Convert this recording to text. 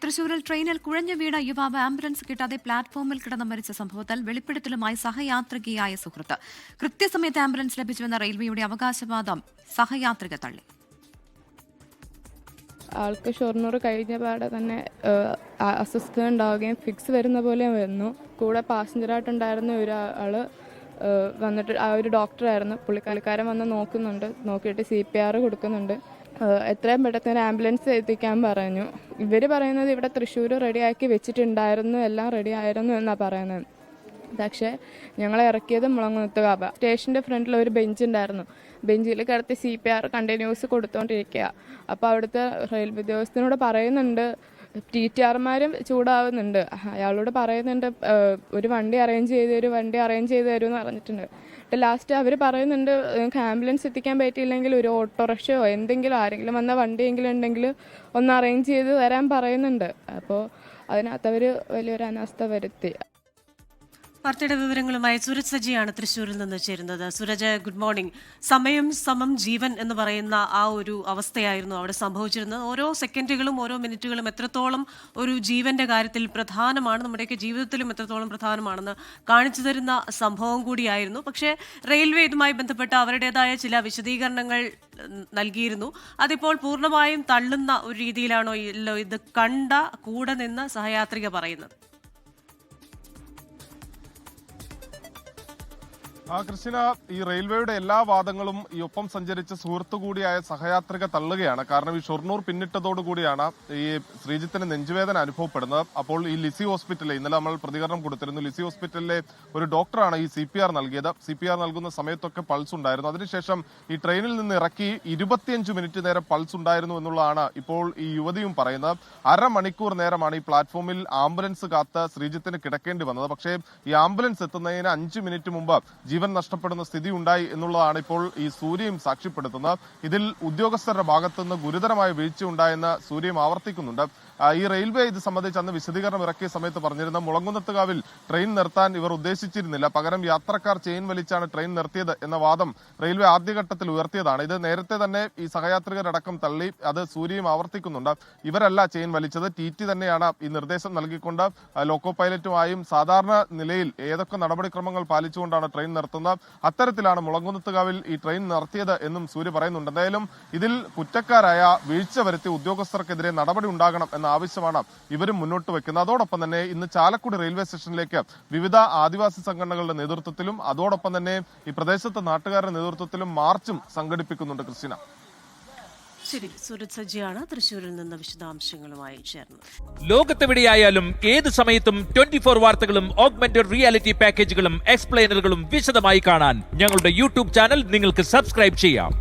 തൃശൂരിൽ ട്രെയിനിൽ കുഴഞ്ഞു വീണ യുവാവ് ആംബുലൻസ് കിട്ടാതെ പ്ലാറ്റ്ഫോമിൽ കിടന്ന് മരിച്ച സംഭവത്തിൽ വെളിപ്പെടുത്തലുമായി സഹയാത്രികയായ സുഹൃത്ത്. കൃത്യസമയത്ത് ആംബുലൻസ് ലഭിച്ചുവെന്ന റെയിൽവേയുടെ അവകാശവാദം സഹയാത്രിക തള്ളി. ആൾക്ക് ഷൊർണൂർ കഴിഞ്ഞ പാടെ തന്നെ അസ്വസ്ഥത ഉണ്ടാവുകയും ഫിക്സ് വരുന്ന പോലെ വന്നു. കൂടെ പാസഞ്ചറായിട്ടുണ്ടായിരുന്ന ഒരാൾ വന്നിട്ട് ആ ഒരു ഡോക്ടറായിരുന്നു. പുള്ളിക്കാരൻ വന്ന് നോക്കുന്നുണ്ട്, നോക്കിയിട്ട് CPR കൊടുക്കുന്നുണ്ട്. എത്രയും പെട്ടെന്ന് ഒരു ആംബുലൻസ് എത്തിക്കാൻ പറഞ്ഞു. ഇവർ പറയുന്നത് ഇവിടെ തൃശ്ശൂർ റെഡിയാക്കി വെച്ചിട്ടുണ്ടായിരുന്നു, എല്ലാം റെഡി ആയിരുന്നു എന്നാണ് പറയുന്നത്. പക്ഷേ ഞങ്ങളെ ഇറക്കിയത് മുളങ്ങുന്നത്തുകാവ സ്റ്റേഷൻ്റെ ഫ്രണ്ടിൽ ഒരു ബെഞ്ച് ഉണ്ടായിരുന്നു. ബെഞ്ചിൽ കിടത്തി CPR കണ്ടിന്യൂസ് കൊടുത്തുകൊണ്ടിരിക്കുക. അപ്പോൾ അവിടുത്തെ റെയിൽവേ ഉദ്യോഗസ്ഥനോട് പറയുന്നുണ്ട്, TTRമാരും ചൂടാവുന്നുണ്ട്. അയാളോട് പറയുന്നുണ്ട് ഒരു വണ്ടി അറേഞ്ച് ചെയ്ത് തരുമെന്ന് പറഞ്ഞിട്ടുണ്ട്. ലാസ്റ്റ് അവർ പറയുന്നുണ്ട് നിങ്ങൾക്ക് ആംബുലൻസ് എത്തിക്കാൻ പറ്റിയില്ലെങ്കിൽ ഒരു ഓട്ടോറിക്ഷയോ എന്തെങ്കിലും ആരെങ്കിലും വന്ന വണ്ടിയെങ്കിലും ഉണ്ടെങ്കിൽ ഒന്ന് അറേഞ്ച് ചെയ്ത് തരാൻ പറയുന്നുണ്ട്. അപ്പോൾ അതിനകത്ത് അവർ വലിയൊരു അനാസ്ഥ വരുത്തി. വാർത്തയുടെ വിവരങ്ങളുമായി സുരജ് സജിയാണ് തൃശ്ശൂരിൽ നിന്ന് ചേരുന്നത്. Suraj, good morning. സമയം സമം ജീവൻ എന്ന് പറയുന്ന ആ ഒരു അവസ്ഥയായിരുന്നു അവിടെ സംഭവിച്ചിരുന്നത്. ഓരോ സെക്കൻഡുകളും ഓരോ മിനിറ്റുകളും എത്രത്തോളം ഒരു ജീവന്റെ കാര്യത്തിൽ പ്രധാനമാണ്, നമ്മുടെയൊക്കെ ജീവിതത്തിലും എത്രത്തോളം പ്രധാനമാണെന്ന് കാണിച്ചു തരുന്ന സംഭവം കൂടിയായിരുന്നു. പക്ഷേ റെയിൽവേ ഇതുമായി ബന്ധപ്പെട്ട അവരുടേതായ ചില വിശദീകരണങ്ങൾ നൽകിയിരുന്നു. അതിപ്പോൾ പൂർണ്ണമായും തള്ളുന്ന ഒരു രീതിയിലാണോ ഇത് കണ്ട കൂടെ നിന്ന് സഹയാത്രിക പറയുന്നത്? ക്രിസ്റ്റിന, ഈ റെയിൽവേയുടെ എല്ലാ വാദങ്ങളും ഈ ഒപ്പം സഞ്ചരിച്ച സുഹൃത്തു കൂടിയായ സഹയാത്രിക തള്ളുകയാണ്. കാരണം ഈ ഷൊർണൂർ പിന്നിട്ടതോടുകൂടിയാണ് ഈ ശ്രീജിത്തിന് നെഞ്ചുവേദന അനുഭവപ്പെടുന്നത്. അപ്പോൾ ഈ ലിസി ഹോസ്പിറ്റലിൽ ഇന്നലെ നമ്മൾ പ്രതികരണം കൊടുത്തിരുന്നു. ലിസി ഹോസ്പിറ്റലിലെ ഒരു ഡോക്ടറാണ് ഈ CPR നൽകിയത്. CPR നൽകുന്ന സമയത്തൊക്കെ പൾസ് ഉണ്ടായിരുന്നു. അതിനുശേഷം ഈ ട്രെയിനിൽ നിന്ന് ഇറക്കി 25 മിനിറ്റ് നേരം പൾസ് ഉണ്ടായിരുന്നു എന്നുള്ളതാണ് ഇപ്പോൾ ഈ യുവതിയും പറയുന്നത്. അരമണിക്കൂർ നേരമാണ് ഈ പ്ലാറ്റ്ഫോമിൽ ആംബുലൻസ് കാത്ത് ശ്രീജിത്തിന് കിടക്കേണ്ടി വന്നത്. പക്ഷേ ഈ ആംബുലൻസ് എത്തുന്നതിന് 5 മിനിറ്റ് മുമ്പ് ജീവൻ നഷ്ടപ്പെടുന്ന സ്ഥിതി ഉണ്ടായി എന്നുള്ളതാണ് ഇപ്പോൾ ഈ സൂര്യയും സാക്ഷ്യപ്പെടുത്തുന്നത്. ഇതിൽ ഉദ്യോഗസ്ഥരുടെ ഭാഗത്തുനിന്ന് ഗുരുതരമായ വീഴ്ച ഉണ്ടായെന്ന് സൂര്യയും ആവർത്തിക്കുന്നുണ്ട്. ഈ റെയിൽവേ ഇത് സംബന്ധിച്ച് അന്ന് വിശദീകരണം ഇറക്കിയ സമയത്ത് പറഞ്ഞിരുന്ന മുളങ്കുന്നത്തുകാവിൽ ട്രെയിൻ നിർത്താൻ ഇവർ ഉദ്ദേശിച്ചിരുന്നില്ല, പകരം യാത്രക്കാർ ചെയിൻ വലിച്ചാണ് ട്രെയിൻ നിർത്തിയത് എന്ന വാദം റെയിൽവേ ആദ്യഘട്ടത്തിൽ ഉയർത്തിയതാണ്. ഇത് നേരത്തെ തന്നെ ഈ സഹയാത്രികരടക്കം തള്ളി. അത് സൂര്യയും ആവർത്തിക്കുന്നുണ്ട്. ഇവരല്ല ചെയിൻ വലിച്ചത്, TT തന്നെയാണ് ഈ നിർദ്ദേശം നൽകിക്കൊണ്ട് ലോക്കോ പൈലറ്റുമായും സാധാരണ നിലയിൽ ഏതൊക്കെ നടപടിക്രമങ്ങൾ പാലിച്ചുകൊണ്ടാണ് ട്രെയിൻ നിർത്തുന്നത്, അത്തരത്തിലാണ് മുളങ്കുന്നത്തുകാവിൽ ഈ ട്രെയിൻ നിർത്തിയത് എന്നും സൂര്യ പറയുന്നുണ്ട്. എന്തായാലും ഇതിൽ കുറ്റക്കാരായ വീഴ്ച വരുത്തിയ ഉദ്യോഗസ്ഥർക്കെതിരെ നടപടി ഉണ്ടാകണം എന്ന ആവശ്യമാണ് ഇവരും മുന്നോട്ട് വെക്കുന്നത്. അതോടൊപ്പം തന്നെ ഇന്ന് ചാലക്കുടി റെയിൽവേ സ്റ്റേഷനിലേക്ക് വിവിധ ആദിവാസി സംഘടനകളുടെ നേതൃത്വത്തിലും അതോടൊപ്പം തന്നെ ഈ പ്രദേശത്തെ നാട്ടുകാരുടെ നേതൃത്വത്തിലും മാർച്ചും സംഘടിപ്പിക്കുന്നുണ്ട്. ക്രിസ്റ്റിന, ശരി, സുരജ് സജിയാണ് തൃശ്ശൂരിൽ നിന്ന് വിശദാംശങ്ങളുമായി ചേർന്നത്. ലോകത്തെവിടെയായാലും ഏത് സമയത്തും 24 വാർത്തകളും ഓഗ്മെന്റഡ് റിയാലിറ്റി പാക്കേജുകളും എക്സ്പ്ലെയിനറുകളും വിശദമായി കാണാൻ ഞങ്ങളുടെ YouTube ചാനൽ നിങ്ങൾക്ക് സബ്സ്ക്രൈബ് ചെയ്യാം.